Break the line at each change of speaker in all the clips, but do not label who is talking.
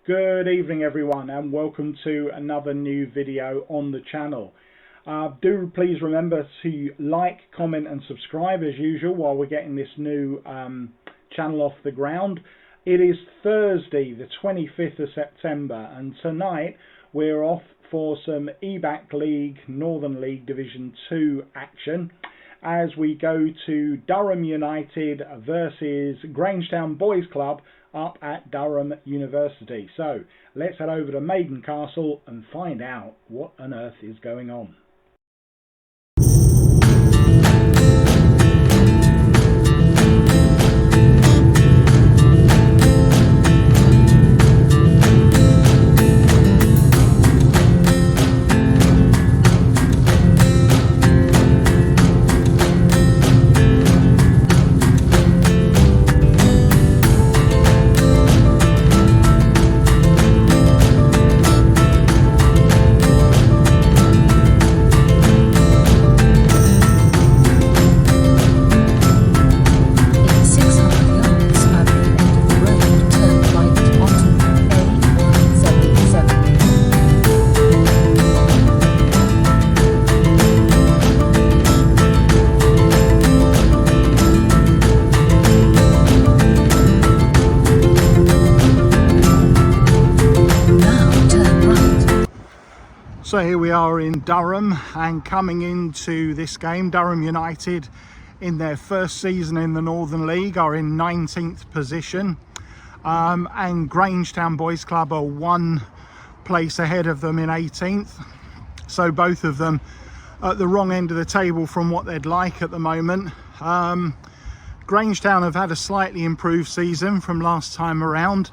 Good evening everyone, and welcome to another new video on the channel. Do please remember to like, comment and subscribe as usual while we're getting this new channel off the ground. It is Thursday the 25th of September, and tonight we're off for some Ebac League, Northern League Division 2 action as we go to Durham United versus Grangetown Boys Club up at Durham University. So let's head over to Maiden Castle and find out what on earth is going on. So here we are in Durham, and coming into this game, Durham United in their first season in the Northern League are in 19th position, and Grangetown Boys Club are one place ahead of them in 18th. So both of them at the wrong end of the table from what they'd like at the moment. Grangetown have had a slightly improved season from last time around.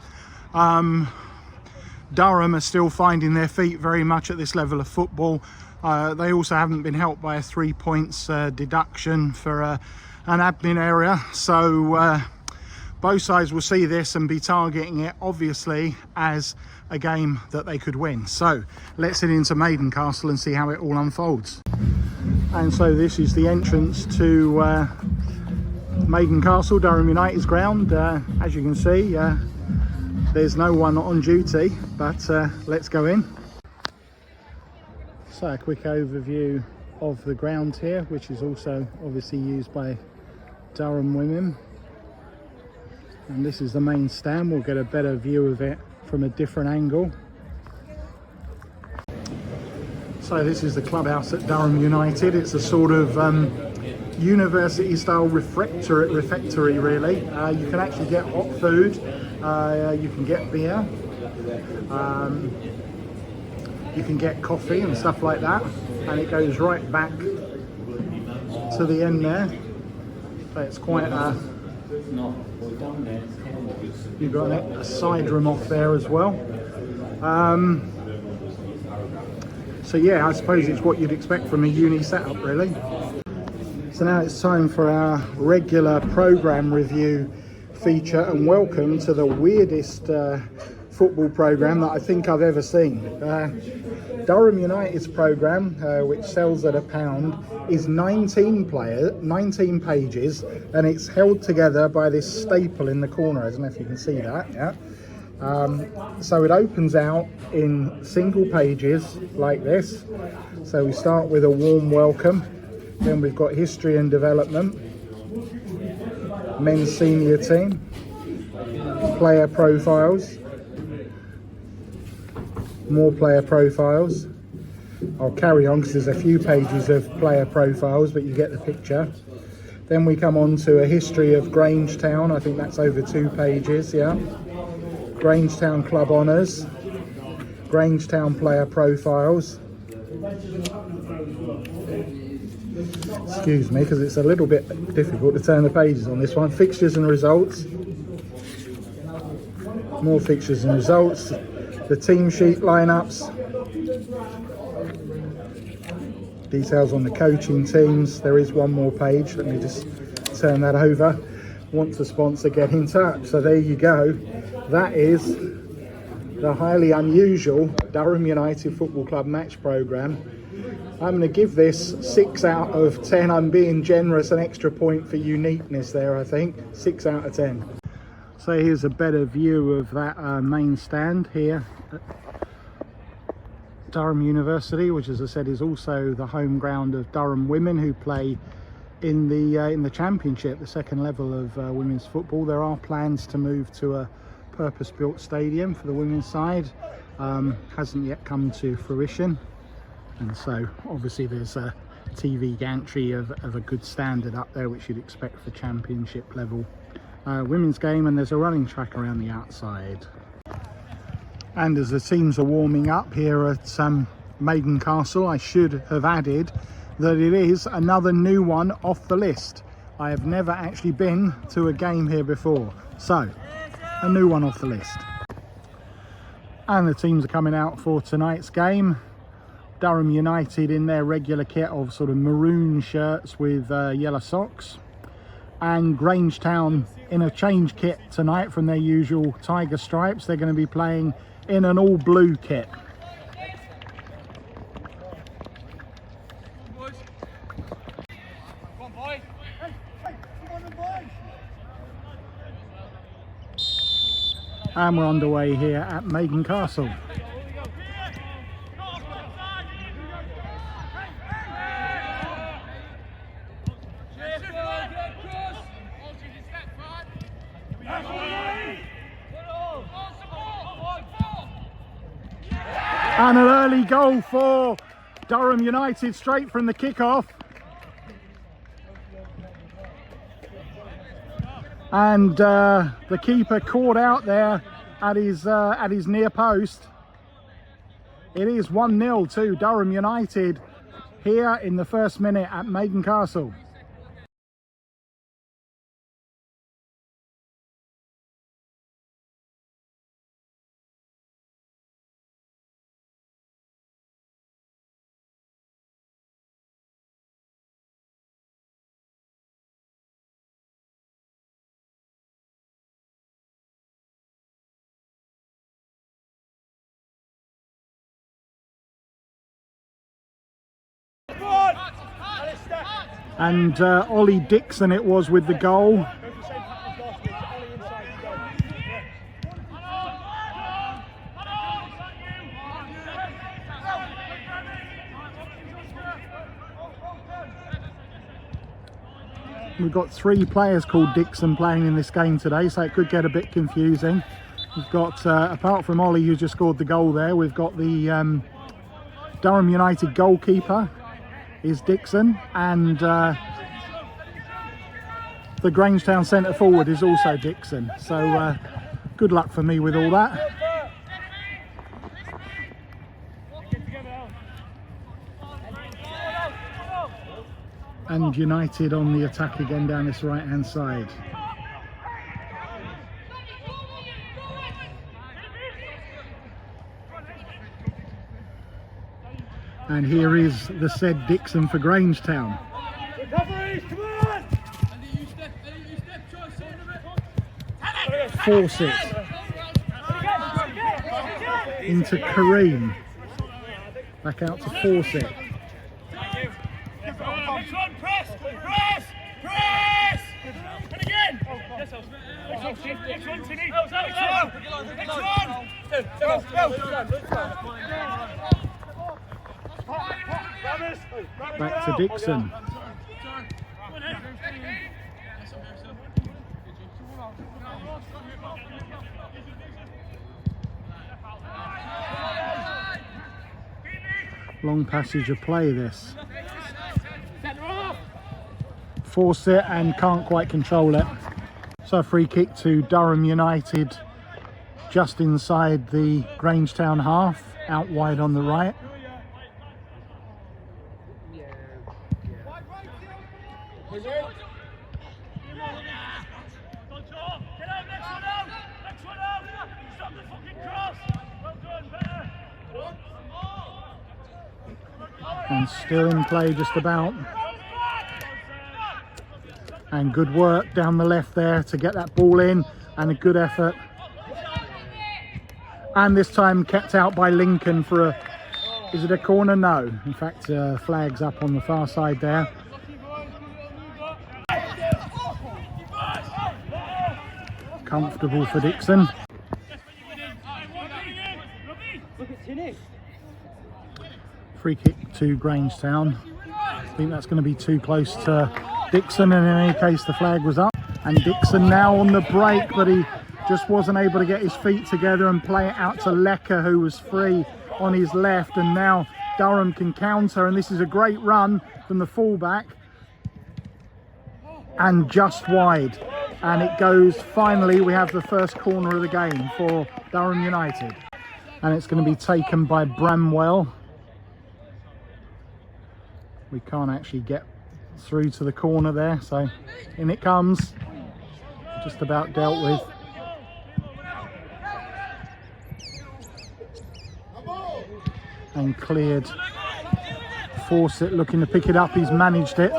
Durham are still finding their feet very much at this level of football. They also haven't been helped by a 3 points deduction for an admin error. So both sides will see this and be targeting it obviously as a game that they could win. So let's head into Maiden Castle and see how it all unfolds. And so this is the entrance to Maiden Castle, Durham United's ground. As you can see, there's no one on duty, but let's go in. So a quick overview of the ground here, which is also obviously used by Durham women. And this is the main stand. We'll get a better view of it from a different angle. So this is the clubhouse at Durham United. It's a sort of university style refectory really. You can actually get hot food, you can get beer, you can get coffee and stuff like that, and it goes right back to the end there. So it's quite a, you've got a side room off there as well. So yeah, I suppose it's what you'd expect from a uni setup really. So now it's time for our regular programme review feature, and welcome to the weirdest football programme that I think I've ever seen. Durham United's programme, which sells at £1, is 19 pages, and it's held together by this staple in the corner. I don't know if you can see that. Yeah. So it opens out in single pages like this. So we start with a warm welcome. Then we've got history and development, men's senior team, player profiles, more player profiles. I'll carry on because there's a few pages of player profiles, but you get the picture. Then we come on to a history of Grangetown. I think that's over 2 pages, yeah. Grangetown club honours, Grangetown player profiles. Excuse me, because it's a little bit difficult to turn the pages on this one. Fixtures and results. More fixtures and results. The team sheet lineups. Details on the coaching teams. There is one more page. Let me just turn that over. Want to sponsor, get in touch. So there you go. That is the highly unusual Durham United Football Club match programme. I'm going to give this 6 out of 10. I'm being generous, an extra point for uniqueness there, I think. 6 out of 10. So here's a better view of that main stand here at Durham University, which, as I said, is also the home ground of Durham women, who play in the championship, the second level of women's football. There are plans to move to a purpose-built stadium for the women's side. Hasn't yet come to fruition, and so obviously there's a TV gantry of a good standard up there, which you'd expect for championship level women's game, and there's a running track around the outside. And as the teams are warming up here at Maiden Castle, I should have added that it is another new one off the list. I have never actually been to a game here before, so a new one off the list. And the teams are coming out for tonight's game. Durham United in their regular kit of sort of maroon shirts with yellow socks, and Grangetown in a change kit tonight from their usual tiger stripes. They're going to be playing in an all blue kit. And we're underway here at Maiden Castle. And an early goal for Durham United straight from the kickoff. And the keeper caught out there at his near post. It is 1-0 to Durham United here in the first minute at Maiden Castle. And Ollie Dixon it was with the goal. We've got 3 players called Dixon playing in this game today, so it could get a bit confusing. We've got, apart from Ollie who just scored the goal there, we've got the Durham United goalkeeper is Dixon, and the Grangetown centre forward is also Dixon. So good luck for me with all that. And United on the attack again down this right hand side. And here is the said Dixon for Grangetown. Force it into Kareem. Back out to force it. Back to Dixon. Long passage of play this. Force it and can't quite control it. So a free kick to Durham United just inside the Grangetown half, out wide on the right. And still in play just about. And good work down the left there to get that ball in, and a good effort. And this time kept out by Lincoln for a, is it a corner? No. In fact, flags up on the far side there. comfortable for Dixon. Free kick to Grangetown. I think that's going to be too close to Dixon, and in any case the flag was up. And Dixon now on the break, but he just wasn't able to get his feet together and play it out to Lecker, who was free on his left. And now Durham can counter, and this is a great run from the fullback, and just wide. And it goes, finally we have the first corner of the game for Durham United, and it's going to be taken by Bramwell. We can't actually get through to the corner there, so in it comes. Just about dealt with. And cleared. Fawcett looking to pick it up, he's managed it.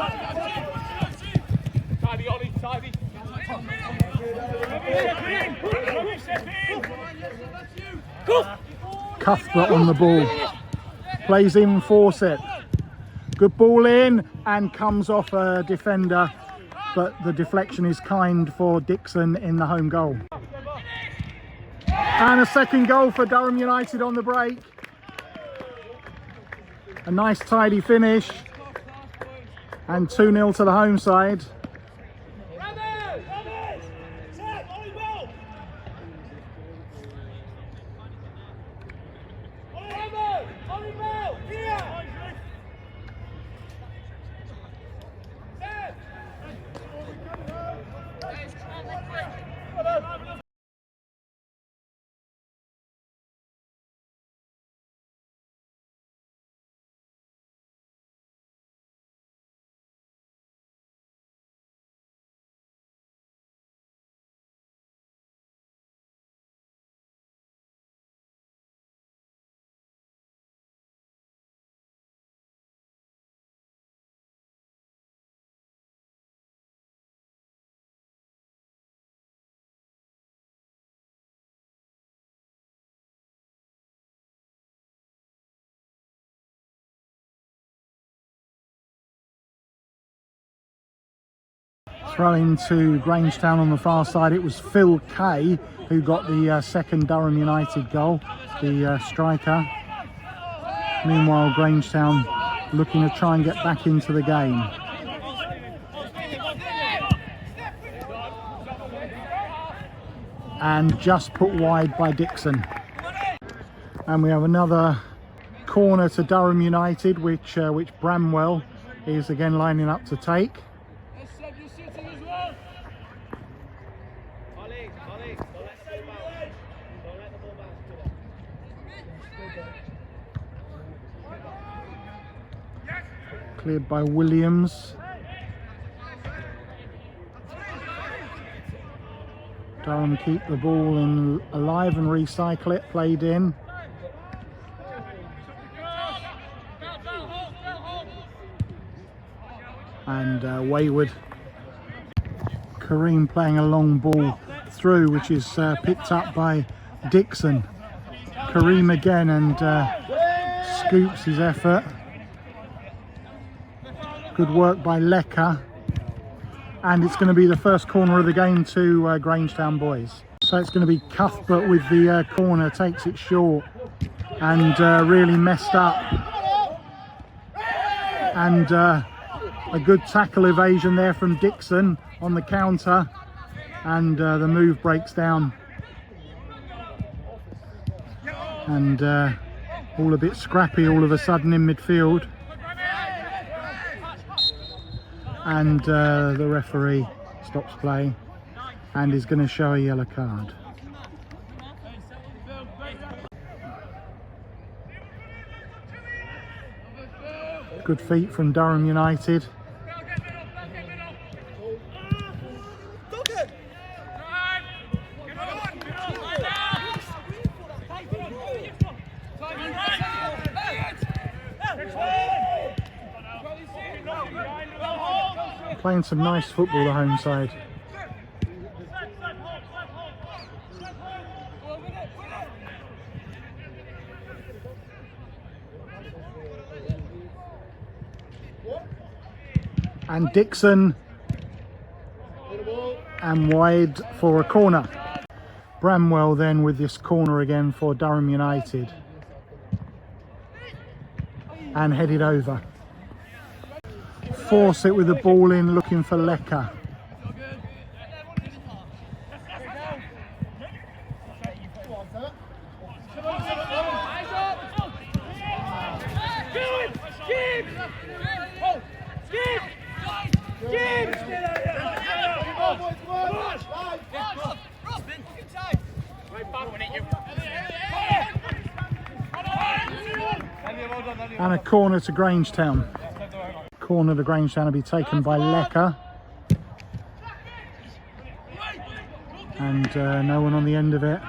Cuthbert on the ball. Plays in Fawcett. Good ball in, and comes off a defender, but the deflection is kind for Dixon in the home goal. And a second goal for Durham United on the break. A nice tidy finish, and 2-0 to the home side. Throw into Grangetown on the far side. It was Phil Kay who got the second Durham United goal, the striker. Meanwhile, Grangetown looking to try and get back into the game. And just put wide by Dixon. And we have another corner to Durham United, which Bramwell is again lining up to take. Cleared by Williams. Durham keep the ball alive and recycle it. Played in. And wayward. Kareem playing a long ball through, which is picked up by Dixon. Kareem again, and scoops his effort. Good work by Lecker, and it's going to be the first corner of the game to Grangetown boys. So it's going to be Cuthbert with the corner, takes it short, and really messed up. And a good tackle evasion there from Dixon on the counter, and the move breaks down. And all a bit scrappy all of a sudden in midfield. And the referee stops play and is going to show a yellow card. Good feet from Durham United. Playing some nice football, the home side. And Dixon, and wide for a corner. Bramwell then with this corner again for Durham United. And headed over. Force it with the ball in, looking for Lecker. And a corner to Grangetown. Corner to Grangetown will be taken by Lecker. And no one on the end of it.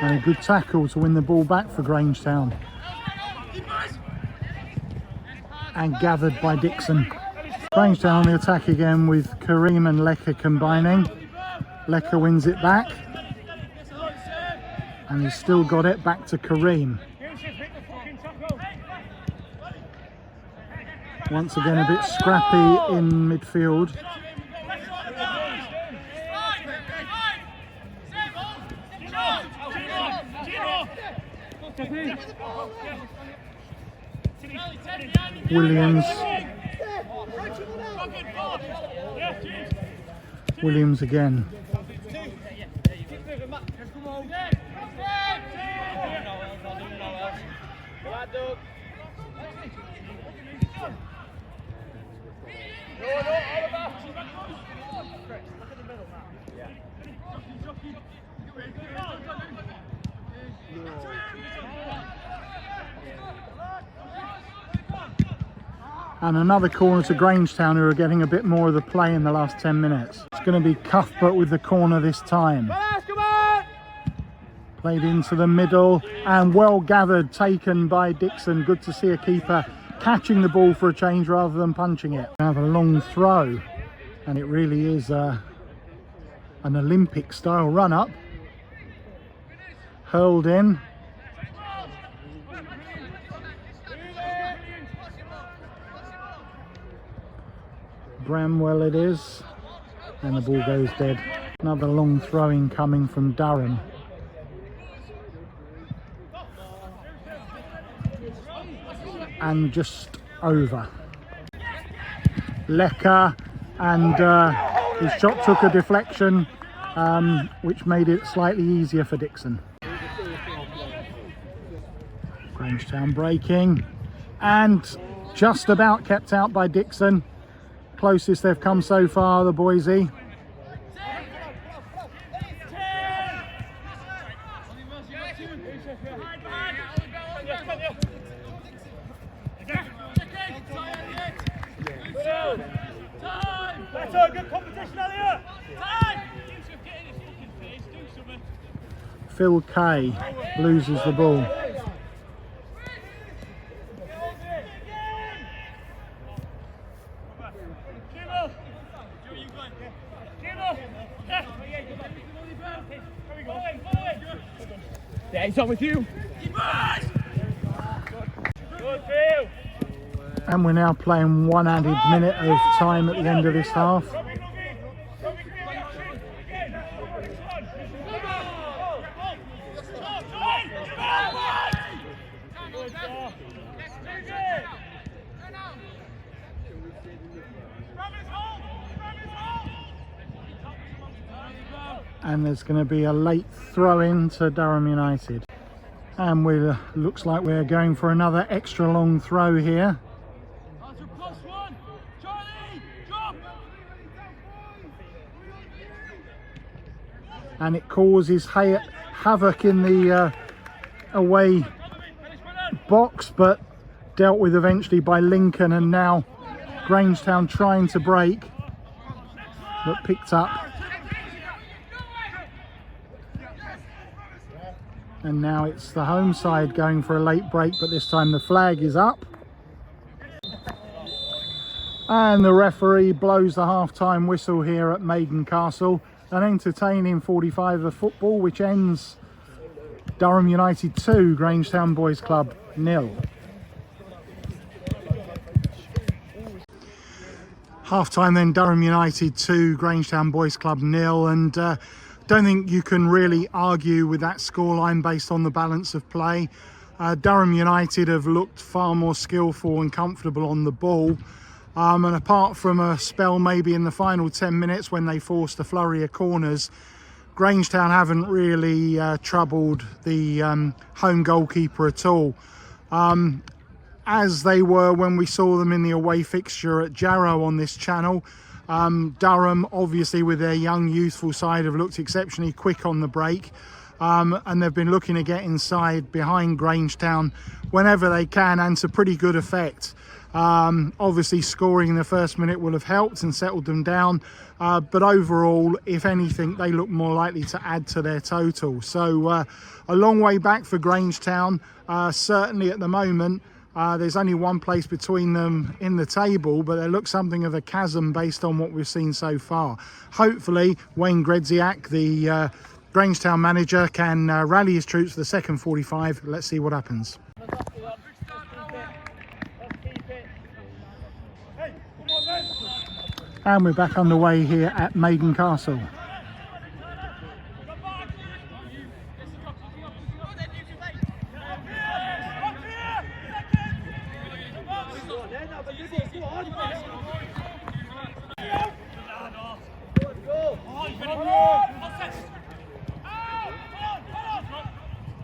And a good tackle to win the ball back for Grangetown. And gathered by Dixon. Grangetown on the attack again with Kareem and Lecker combining. Lecker wins it back. And he's still got it back to Kareem. Once again a bit scrappy in midfield. Williams again. And another corner to Grangetown, who are getting a bit more of the play in the last 10 minutes. It's going to be Cuthbert with the corner this time. Played into the middle and well gathered, taken by Dixon. Good to see a keeper catching the ball for a change rather than punching it. Have a long throw, and it really is an Olympic style run up. Hurled in. Bramwell it is, and the ball goes dead. Another long throwing coming from Durham. And just over. Lecker, and his shot took a deflection, which made it slightly easier for Dixon. Grangetown breaking, and just about kept out by Dixon. Closest they've come so far, the Boysie. Phil Kay loses the ball.
Yeah, he's on with you.
And we're now playing one added minute of time at the end of this half. And there's going to be a late throw in to Durham United. And we looks like we're going for another extra long throw here. And it causes havoc in the away box, but dealt with eventually by Lincoln, and now Grangetown trying to break, but picked up. And now it's the home side going for a late break, but this time the flag is up. And the referee blows the half-time whistle here at Maiden Castle. An entertaining 45 of football, which ends Durham United 2, Grangetown Boys Club 0. Half time then, Durham United 2, Grangetown Boys Club 0, and don't think you can really argue with that scoreline based on the balance of play. Durham United have looked far more skillful and comfortable on the ball, and apart from a spell maybe in the final 10 minutes when they forced a flurry of corners, Grangetown haven't really troubled the home goalkeeper at all. As they were when we saw them in the away fixture at Jarrow on this channel. Durham, obviously with their young youthful side, have looked exceptionally quick on the break, and they've been looking to get inside behind Grangetown whenever they can, and to pretty good effect. Obviously scoring in the first minute will have helped and settled them down, but overall, if anything, they look more likely to add to their total. So a long way back for Grangetown, certainly at the moment. There's only one place between them in the table, but there looks something of a chasm based on what we've seen so far. Hopefully, Wayne Grangetown, the Grangetown manager, can rally his troops for the second 45. Let's see what happens. And we're back underway here at Maiden Castle.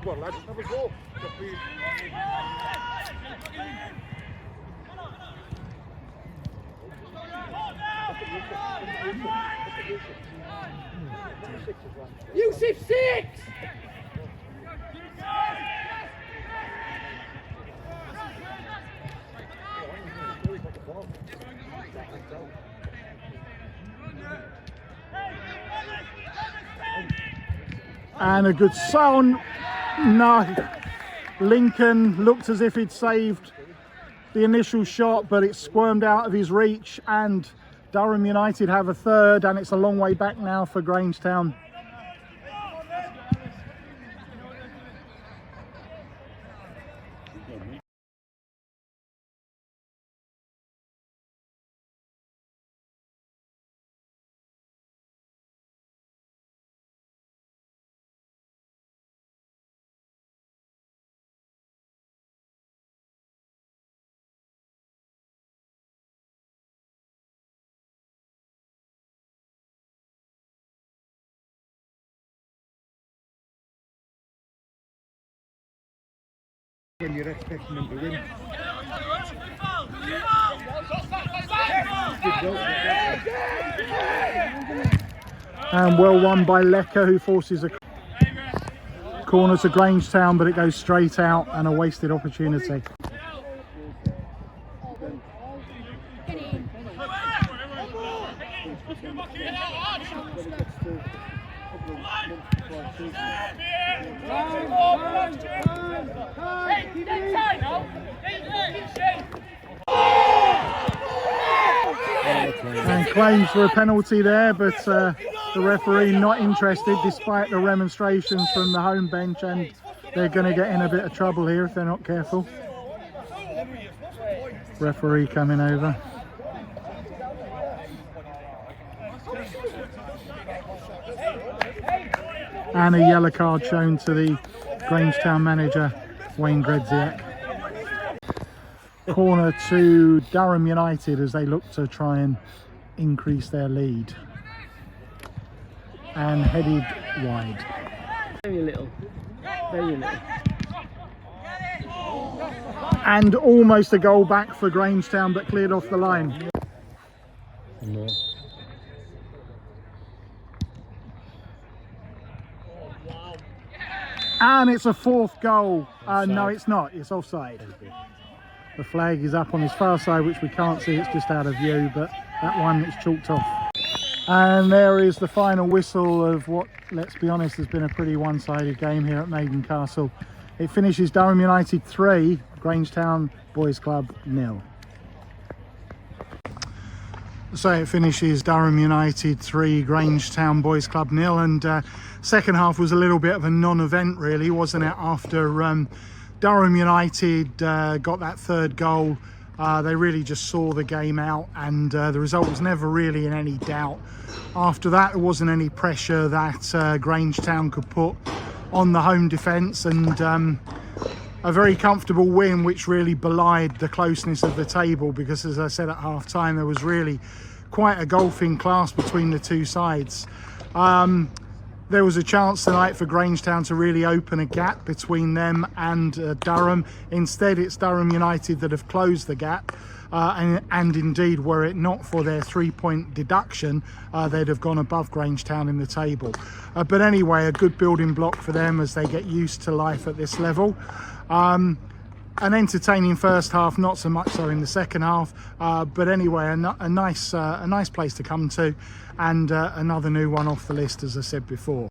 Come on, lads, have a go.
Yusuf 6!
And a good sound. No, Lincoln looked as if he'd saved the initial shot, but it squirmed out of his reach, and Durham United have a third, and it's a long way back now for Grangetown.
When you're expecting them to win.
And well won by Lecker, who forces a corner to Grangetown, but it goes straight out and a wasted opportunity. And claims for a penalty there, but the referee not interested despite the remonstrations from the home bench, and they're going to get in a bit of trouble here if they're not careful. Referee coming over. And a yellow card shown to the Grangetown manager, Wayne Grangetown. Corner to Durham United as they look to try and increase their lead. And headed wide.
Very little. Very little.
And almost a goal back for Grangetown, but cleared off the line.
No.
And it's a fourth goal. No, it's not. It's offside. The flag is up on his far side, which we can't see. It's just out of view, but that one is chalked off. And there is the final whistle of what, let's be honest, has been a pretty one-sided game here at Maiden Castle. It finishes Durham United 3, Grangetown Boys Club 0. So it finishes Durham United 3, Grangetown Boys Club 0, and second half was a little bit of a non-event really, wasn't it, after Durham United got that third goal They really just saw the game out, and the result was never really in any doubt. After that, there wasn't any pressure that Grangetown could put on the home defence, and a very comfortable win, which really belied the closeness of the table, because as I said at half time, there was really quite a gulfing class between the two sides. There was a chance tonight for Grangetown to really open a gap between them and Durham. Instead, it's Durham United that have closed the gap, and indeed, were it not for their 3-point deduction, they'd have gone above Grangetown in the table. But anyway, a good building block for them as they get used to life at this level. An entertaining first half, not so much so in the second half, but anyway, a nice place to come to, and another new one off the list, as I said before.